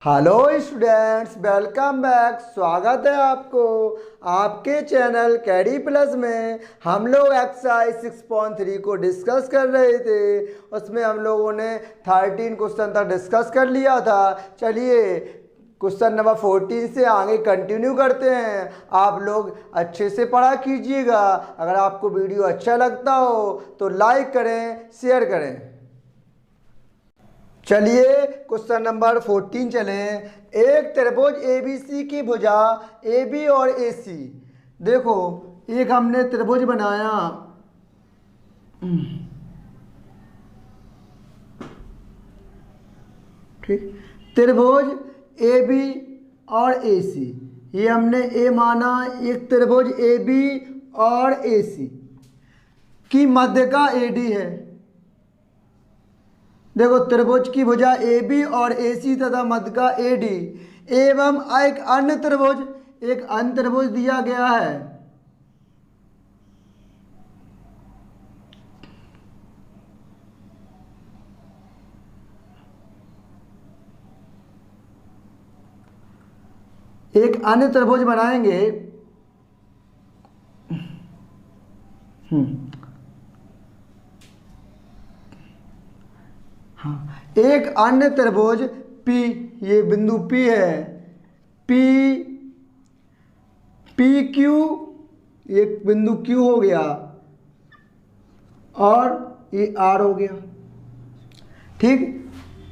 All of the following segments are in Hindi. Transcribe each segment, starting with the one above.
Hello students, welcome back. स्वागत है आपको आपके चैनल कैडी प्लस में। हम लोग एक्सरसाइज 6.3 को डिस्कस कर रहे थे। उसमें हम लोगों ने 13 क्वेश्चन तक डिस्कस कर लिया था। चलिए क्वेश्चन नंबर 14 से आगे कंटिन्यू करते हैं। आप लोग अच्छे से पढ़ा कीजिएगा। अगर आपको वीडियो अच्छा लगता हो तो लाइक करें, शेयर करें। चलिए क्वेश्चन नंबर 14 चलें। एक त्रिभुज ABC की भुजा AB और AC। देखो, एक हमने त्रिभुज बनाया। ठीक, त्रिभुज AB और AC। ये हमने A माना। एक त्रिभुज AB और AC की मध्य का AD है। देखो, त्रिभुज की भुजा AB और AC तथा मध्य का AD एवं एक अन्य त्रिभुज दिया गया है। एक अन्य त्रिभुज बनाएंगे। हाँ, एक अन्य त्रिभुज P, ये बिंदु P है। PQ, एक बिंदु Q हो गया और ये R हो गया। ठीक,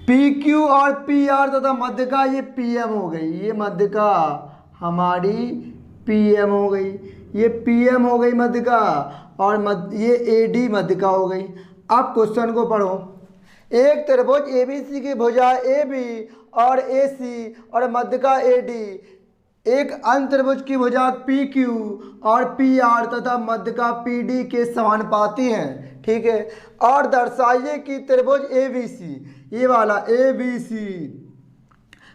PQ और PR तथा मध्य का ये PM हो गई। ये मध्य का हमारी PM हो गई। ये PM हो गई मध्य का, और ये AD मध्य का हो गई। अब क्वेश्चन को पढ़ो। एक त्रिभुज ABC की भुजा AB और AC और मध्य का AD एक अन्य त्रिभुज की भुजा PQ और PR तथा मध्य का PD के समानुपाती हैं। ठीक है, और दर्शाइए कि त्रिभुज ABC, ये वाला ABC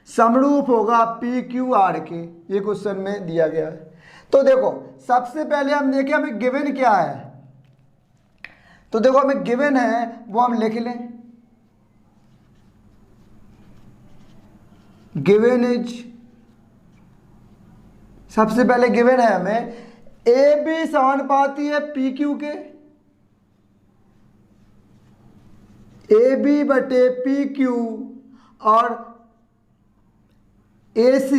समरूप होगा PQR के। ये क्वेश्चन में दिया गया है। तो देखो, सबसे पहले हम देखें हमें गिवन क्या है। तो देखो, हमें गिवन है वो हम लिख लें। गिवन इज, सबसे पहले गिवन है हमें AB समानुपाती है PQ के। AB बटे PQ और AC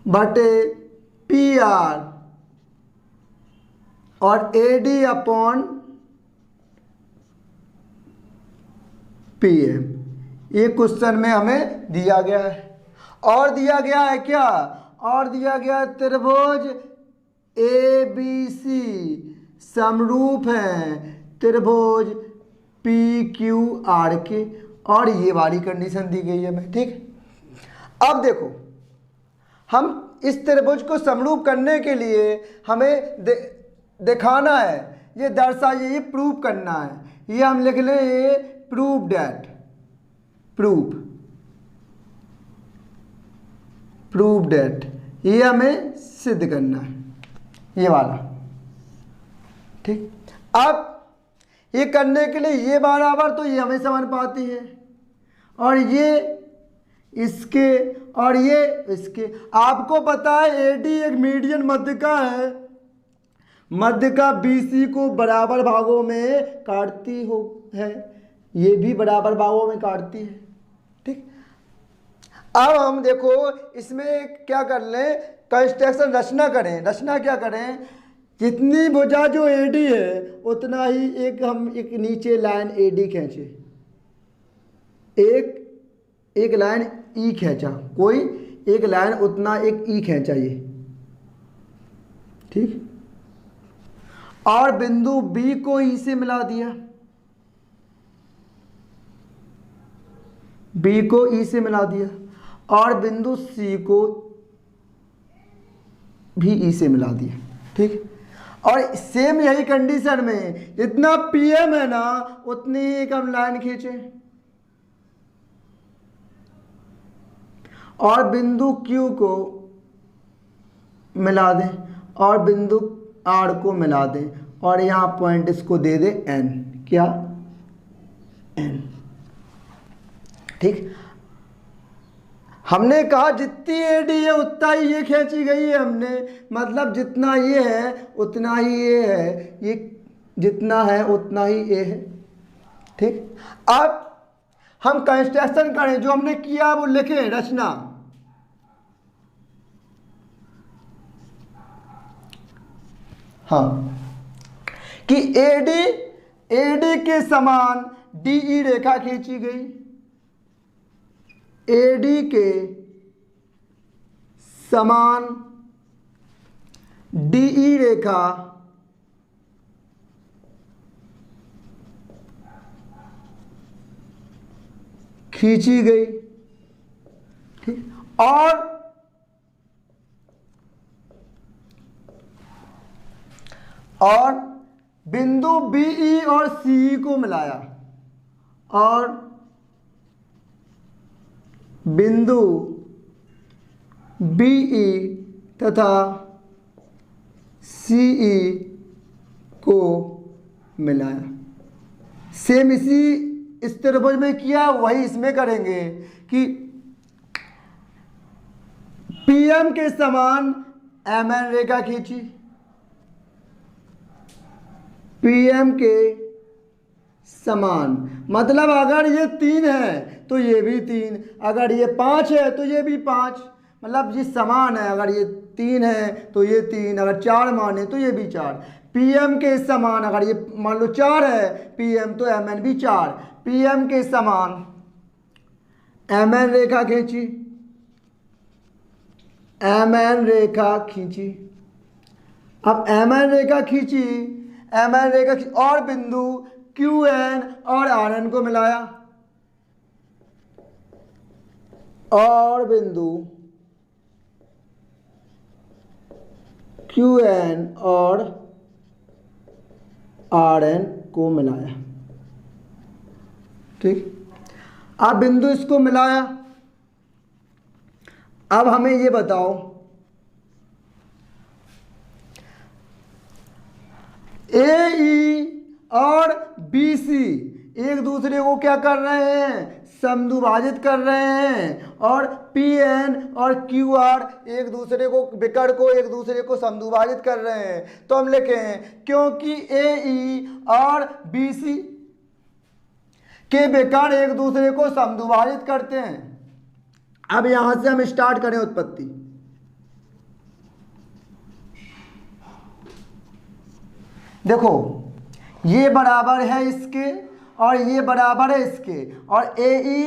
बटे PR और AD अपॉन PM। ये क्वेश्चन में हमें दिया गया है। और दिया गया है क्या? और दिया गया त्रिभुज ABC समरूप हैं त्रिभुज PQR के, और ये वाली कंडीशन दी गई है हमें। ठीक, अब देखो, हम इस त्रिभुज को समरूप करने के लिए हमें दिखाना है, ये दर्शाइए, ये प्रूव करना है। ये हम लिख लें, ये प्रूव डेट, प्रूव डेट, ये हमें सिद्ध करना है, ये वाला। ठीक, अब ये करने के लिए ये बराबर, तो ये हमें समानुपाती है, और ये इसके और ये इसके। आपको पता है AD एक मीडियन मध्य का है। मध्य का BC को बराबर भागों में काटती है, ये भी बराबर भागों में काटती है। ठीक, अब हम देखो इसमें क्या कर लें, कंस्ट्रक्शन रचना करें। रचना क्या करें, जितनी भुजा जो AD है उतना ही हम एक नीचे लाइन AD खींचे, एक लाइन E खींचा, कोई एक लाइन उतना एक E खींचा ये। ठीक, और बिंदु B को E से मिला दिया, B को E से मिला दिया, और बिंदु C को भी E से मिला दिया। ठीक, और सेम यही कंडीशन में इतना PM है ना, उतनी एक हम लाइन खींचे, और बिंदु Q को मिला दें, और बिंदु R को मिला दें, और यहाँ पॉइंट इसको दे दें N। क्या? N। ठीक, हमने कहा जितनी AD है उतना ही ये खींची गई है हमने, मतलब जितना ये है उतना ही ये है, ये जितना है उतना ही ये है। ठीक, अब हम कंस्ट्रक्शन करें, जो हमने किया वो लिखें, रचना। हाँ, कि AD के समान DE रेखा खींची गई, AD के समान DE रेखा खींची गई। ठीक, और बिंदु BE और CE को मिलाया, और बिंदु BE तथा CE को मिलाया। सेम इसी इस त्रिभुज में किया, वही इसमें करेंगे कि PM के समान MN रेखा खींची, PM के समान, मतलब अगर ये 3 है तो ये भी 3, अगर ये 5 है तो ये भी 5, मतलब ये समान है। अगर ये 3 है तो ये 3, अगर 4 माने तो ये भी 4। PM के समान, अगर ये मान लो 4 है PM, तो MN भी 4। PM के समान MN रेखा खींची, MN रेखा खींची। अब MN रेखा खींची, MN रेखा और बिंदु QN और RN को मिलाया, और बिंदु QN और RN को मिलाया। ठीक, अब बिंदु इसको मिलाया। अब हमें ये बताओ, AE और BC एक दूसरे को क्या कर रहे हैं, समद्विभाजित कर रहे हैं, और PN और QR एक दूसरे को, विकर्ण को एक दूसरे को समद्विभाजित कर रहे हैं। तो हम लिखें क्योंकि AE और BC के विकर्ण एक दूसरे को समद्विभाजित करते हैं। अब यहां से हम स्टार्ट करें उत्पत्ति। देखो, ये बराबर है इसके और ये बराबर है इसके, और AE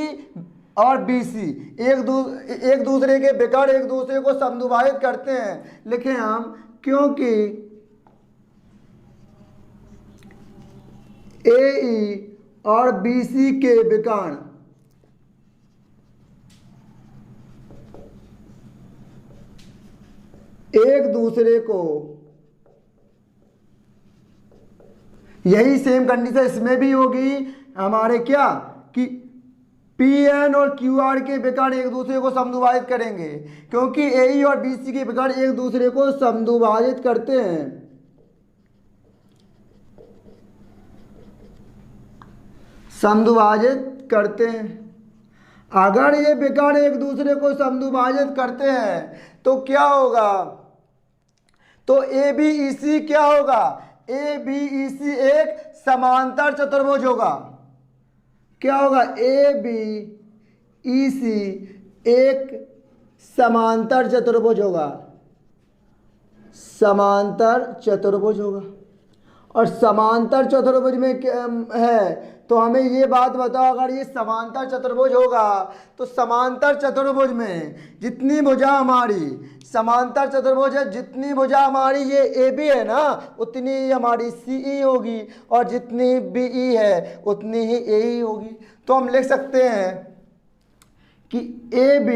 और BC एक दूसरे के विकर्ण एक दूसरे को समद्विभाजित करते हैं। लिखें हम क्योंकि AE और BC के विकर्ण एक दूसरे को, यही सेम कंडीशन इसमें भी होगी हमारे, क्या कि PN और QR के विकर्ण एक दूसरे को समद्विभाजित करेंगे, क्योंकि AE और BC के विकर्ण एक दूसरे को समद्विभाजित करते हैं। समद्विभाजित करते हैं। अगर ये विकर्ण एक दूसरे को समद्विभाजित करते हैं तो क्या होगा, तो ABEC क्या होगा, ABEC एक समांतर चतुर्भुज होगा। क्या होगा, ABEC एक समांतर चतुर्भुज होगा, समांतर चतुर्भुज होगा। और समांतर चतुर्भुज में क्या है, तो हमें ये बात बताओ, अगर ये समांतर चतुर्भुज होगा तो समांतर चतुर्भुज में जितनी भुजा हमारी, समांतर चतुर्भुज है, जितनी भुजा हमारी ये AB है ना, उतनी ही हमारी CE होगी, और जितनी BE है उतनी ही AE होगी। तो हम लिख सकते हैं कि AB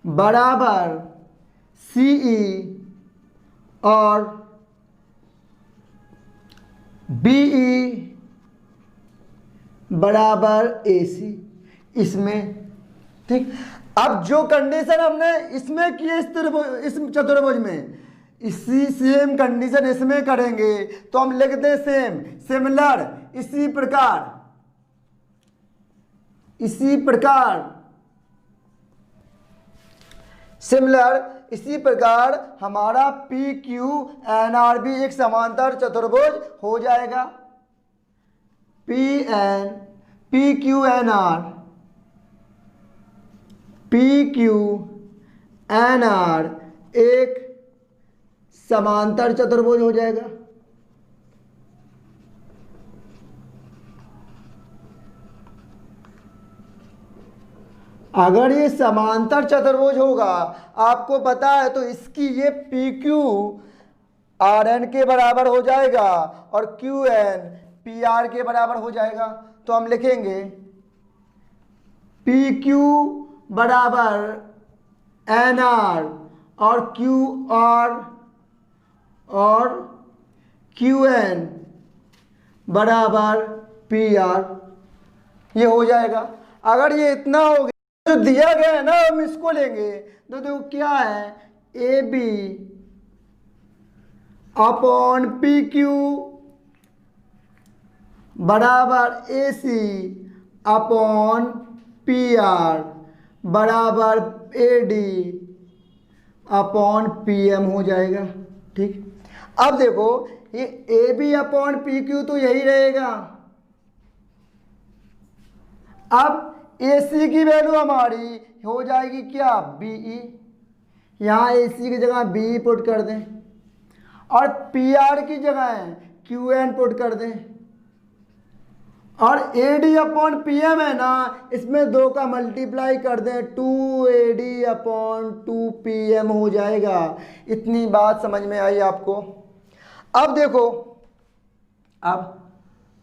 बराबर CE और BE बराबर AC इसमें। ठीक, अब जो कंडीशन हमने इसमें की है, इस चतुर्भुज में, इसी सेम कंडीशन इसमें करेंगे। तो हम लिख दें सेम, सिमिलर, इसी प्रकार, इसी प्रकार सिमिलर इसी प्रकार हमारा पी क्यू एन आर भी एक समांतर चतुर्भुज हो जाएगा। P Q N R, P Q N R एक समांतर चतुर्भुज हो जाएगा। अगर ये समांतर चतुर्भुज होगा, आपको पता है, तो इसकी ये पी क्यू आर एन के बराबर हो जाएगा और क्यू एन पी आर के बराबर हो जाएगा। तो हम लिखेंगे पी क्यू बराबर एन आर और क्यू एन बराबर पी आर, ये हो जाएगा। अगर ये इतना हो गया, जो दिया गया है ना, हम इसको लेंगे तो देखो क्या है, A B upon P Q बराबर A C upon P R बराबर A D upon P M हो जाएगा। ठीक, अब देखो ये A B upon P Q तो यही रहेगा। अब ए सी की वैल्यू हमारी हो जाएगी क्या, बी ई, यहाँ ए सी की जगह बी ई पुट कर दें और पी आर की जगह क्यू एन पुट कर दें और A D upon P M है ना, इसमें 2 का मल्टीप्लाई कर दें, 2 A D upon 2 P M हो जाएगा। इतनी बात समझ में आई आपको। अब देखो, अब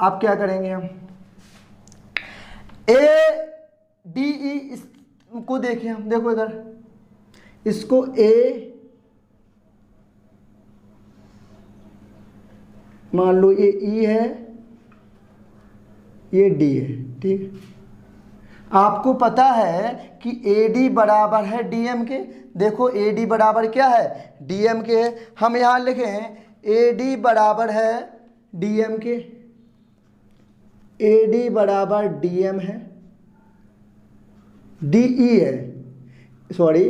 क्या करेंगे हम, ए डी ई इसको देखें हम, देखो इधर, इसको ए मान लो, ये ई है, ये डी है। ठीक, आपको पता है कि ए डी बराबर है डी एम के। देखो ए डी बराबर क्या है, डी एम के है। हम यहाँ लिखें ए डी बराबर है डी एम के, ए डी बराबर डी एम है, डी ई है, सॉरी,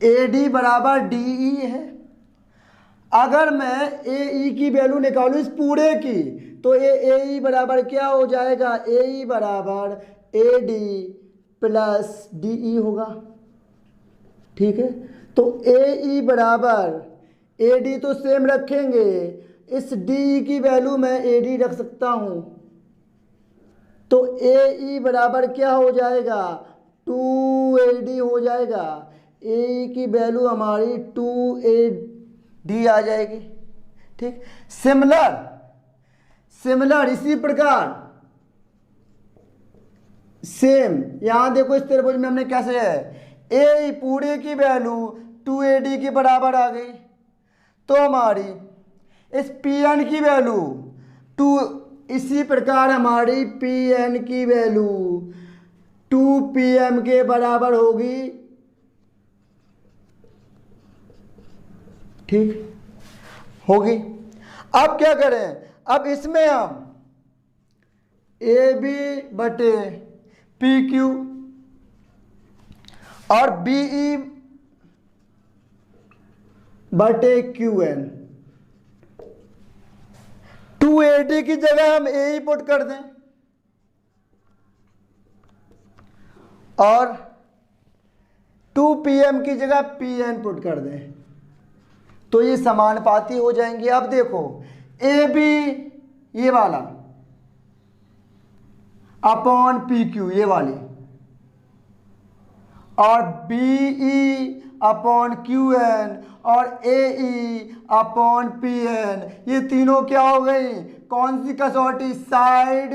ए डी बराबर डी ई है। अगर मैं ए ई की वैल्यू निकालूं इस पूरे की, तो ए ई बराबर क्या हो जाएगा, ए ई बराबर A D plus D E होगा। ठीक है, तो ए ई बराबर ए डी तो सेम रखेंगे, इस डी ई की वैल्यू मैं ए डी रख सकता हूं, तो ए ई बराबर क्या हो जाएगा, 2 ए डी हो जाएगा। ए ई की वैल्यू हमारी 2 ए डी आ जाएगी। ठीक, सिमिलर इसी प्रकार सेम यहां देखो, इस त्रिभुज में हमने कैसे है, ए पूरे की वैल्यू 2 ए डी के बराबर आ गई, तो हमारी इस पी एन की वैल्यू 2, इसी प्रकार हमारी पी एन की वैल्यू 2 पी एम के बराबर होगी। ठीक होगी। अब क्या करें, अब इसमें हम ए बी बटे पी क्यू और बी ई बटे क्यू एन, 2 ए डी की जगह हम ए ई पुट कर दें और 2 पी एम की जगह पी एन पुट कर दें, तो ये समानुपाती हो जाएंगे। अब देखो ए बी ये वाला अपॉन पी क्यू ये वाली और B E upon Q N और A E upon P N, ये तीनों क्या हो गई, कौन सी कसौटी, साइड।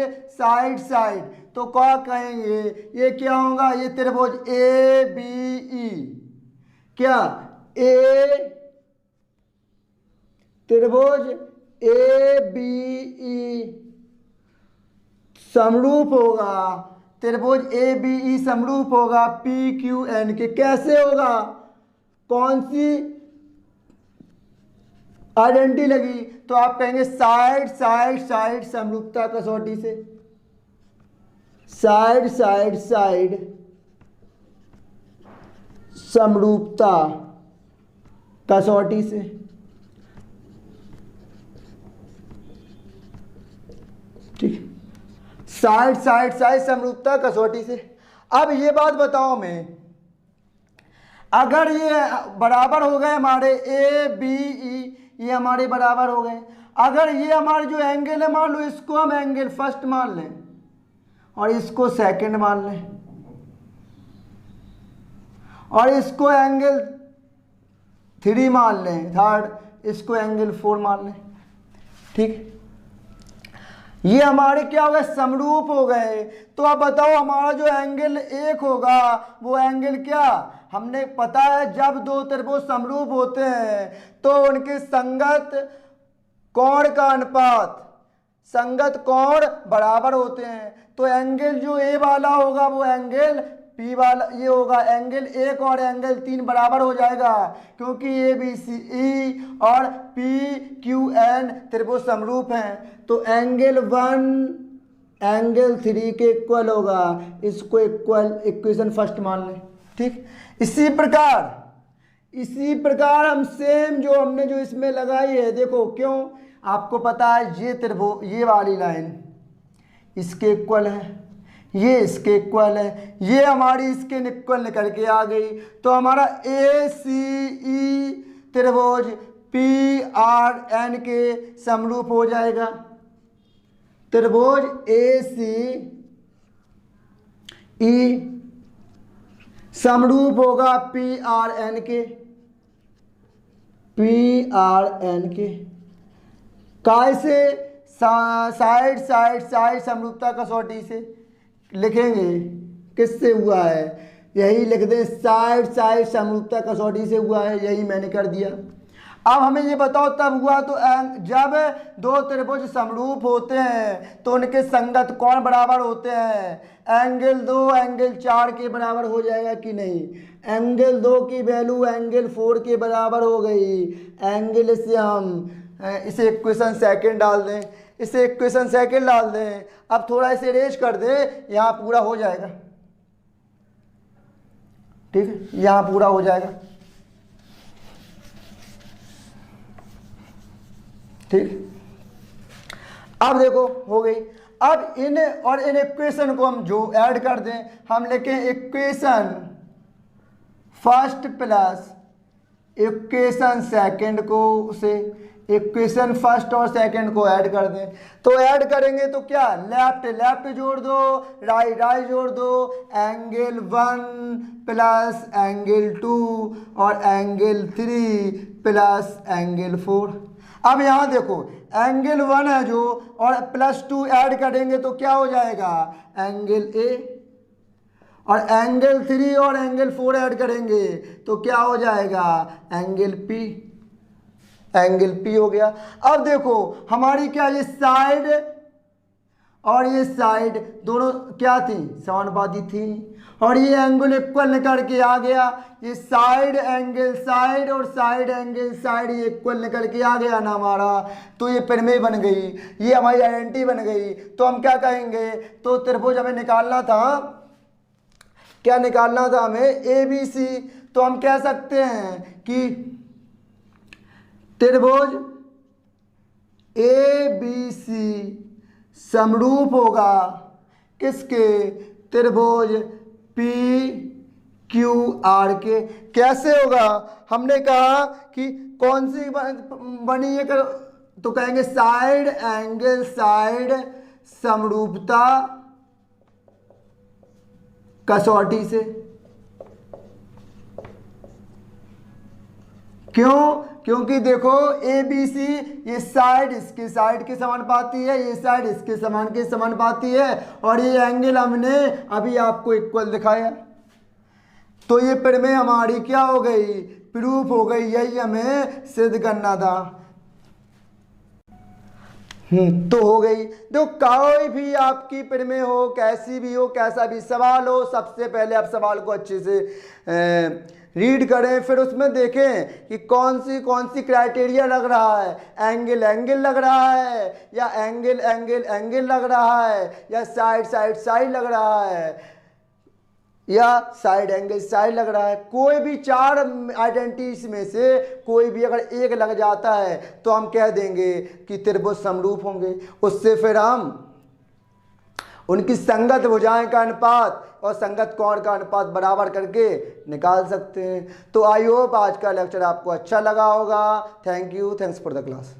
तो क्या कहेंगे, ये क्या होगा, ये त्रिभुज ए बी ई, क्या त्रिभुज ए बी ई समरूप होगा, त्रिभुज ए बी ई समरूप होगा पी क्यू एन के। कैसे होगा, कौन सी आइडेंटिटी लगी, तो आप कहेंगे साइड समरूपता कसौटी से, साइड समरूपता कसौटी से। ठीक, साइड साइड साइड समरूपता कसौटी से। अब ये बात बताओ मैं, अगर ये बराबर हो गए हमारे ए बी ई, ये हमारे बराबर हो गए, अगर ये हमारे जो एंगल है मान लो इसको हम एंगल फर्स्ट मान लें और इसको सेकंड मान लें और इसको एंगल 3 मान लें, थर्ड, इसको एंगल 4 मान लें। ठीक, ये हमारे क्या हो गए, समरूप हो गए। तो अब बताओ हमारा जो एंगल 1 होगा वो एंगल क्या, हमने पता है जब दो त्रिभुज समरूप होते हैं तो उनके संगत कोण का अनुपात, संगत कोण बराबर होते हैं। तो एंगल जो ए वाला होगा वो एंगल पी वाला, ये होगा एंगल 1 और एंगल 3 बराबर हो जाएगा, क्योंकि ए बी सी ई और पी क्यू एन त्रिभुज समरूप हैं। तो एंगल 1 एंगल 3 के इक्वल होगा, इसको इक्वल इक्वेशन फर्स्ट मान लें। ठीक, इसी प्रकार हम सेम जो हमने जो इसमें लगाई है, देखो क्यों, आपको पता है ये त्रिभुज, ये वाली लाइन इसके इक्वल है, ये इसके इक्वल है, ये हमारी इसके इक्वल निकल के आ गई। तो हमारा ए सी ई त्रिभुज पी आर एन के समरूप हो जाएगा। त्रिभुज ए सी ई समरूप होगा पी आर एन के, पी आर एन के कैसे, साइड साइड साइड समरूपता कसौटी से लिखेंगे। किससे हुआ है, यही लिख दें, साइड साइड समरूपता कसौटी से हुआ है, यही मैंने कर दिया। अब हमें ये बताओ तब हुआ तो जब दो त्रिभुज समरूप होते हैं तो उनके संगत कोण बराबर होते हैं। एंगल 2 एंगल 4 के बराबर हो जाएगा कि नहीं, एंगल 2 की वैल्यू एंगल 4 के बराबर हो गई। एंगल से हम इसे इक्वेशन सेकंड डाल दें, इसे इक्वेशन सेकंड डाल दें। अब थोड़ा इसे रेज कर दे, यहाँ पूरा हो जाएगा। ठीक है, यहाँ पूरा हो जाएगा। ठीक, अब देखो हो गई। अब इन और इन इक्वेशन को हम जो ऐड कर दें, हम लिखें equation first plus equation second को से इक्वेशन फर्स्ट और सेकंड को ऐड कर दें। तो ऐड करेंगे तो क्या, लेफ्ट लेफ्ट जोड़ दो, राइट राइट जोड़ दो, एंगल 1 प्लस एंगल 2 और एंगल 3 प्लस एंगल 4। अब यहाँ देखो एंगल 1 है जो और प्लस 2 ऐड करेंगे तो क्या हो जाएगा, एंगल ए, और एंगल 3 और एंगल 4 ऐड करेंगे तो क्या हो जाएगा, एंगल पी, एंगल पी हो गया। अब देखो हमारी क्या ये साइड और ये साइड दोनों क्या थी, समानुपाती थी, और ये एंगल इक्वल निकल के आ गया। ये साइड एंगल साइड और साइड एंगल साइड ये इक्वल निकल के आ गया ना हमारा, तो ये प्रमेय बन गई, ये हमारी आइडेंटिटी बन गई। तो हम क्या कहेंगे, तो त्रिभुज हमें निकालना था, क्या निकालना था हमें, ए बी सी। तो हम कह सकते हैं कि त्रिभुज ए बी सी समरूप होगा किसके, त्रिभुज पी क्यू आर के। कैसे होगा, हमने कहा कि कौन सी बनी है, तो कहेंगे साइड एंगल साइड समरूपता कसौटी से। क्यों, क्योंकि देखो ए बी सी ये साइड इसके साइड के समानुपाती है, ये साइड इसके समानुपाती है, और ये एंगल हमने अभी आपको इक्वल दिखाया। तो ये प्रमेय हमारी क्या हो गई, प्रूफ हो गई, यही हमें सिद्ध करना था। तो हो गई। देखो कोई भी आपकी प्रमेय हो, कैसी भी हो, कैसा भी सवाल हो, सबसे पहले आप सवाल को अच्छे से रीड करें, फिर उसमें देखें कि कौन सी क्राइटेरिया लग रहा है, एंगल एंगल लग रहा है या एंगल एंगल एंगल लग रहा है या साइड साइड साइड लग रहा है। या साइड एंगल साइड लग रहा है। कोई भी चार आइडेंटिटीज में से कोई भी अगर एक लग जाता है तो हम कह देंगे कि त्रिभुज समरूप होंगे। उससे फिर हम उनकी संगत भुजाएं का अनुपात और संगत कोण का अनुपात बराबर करके निकाल सकते हैं। तो आई होप आज का लेक्चर आपको अच्छा लगा होगा। Thank you, thanks for the class.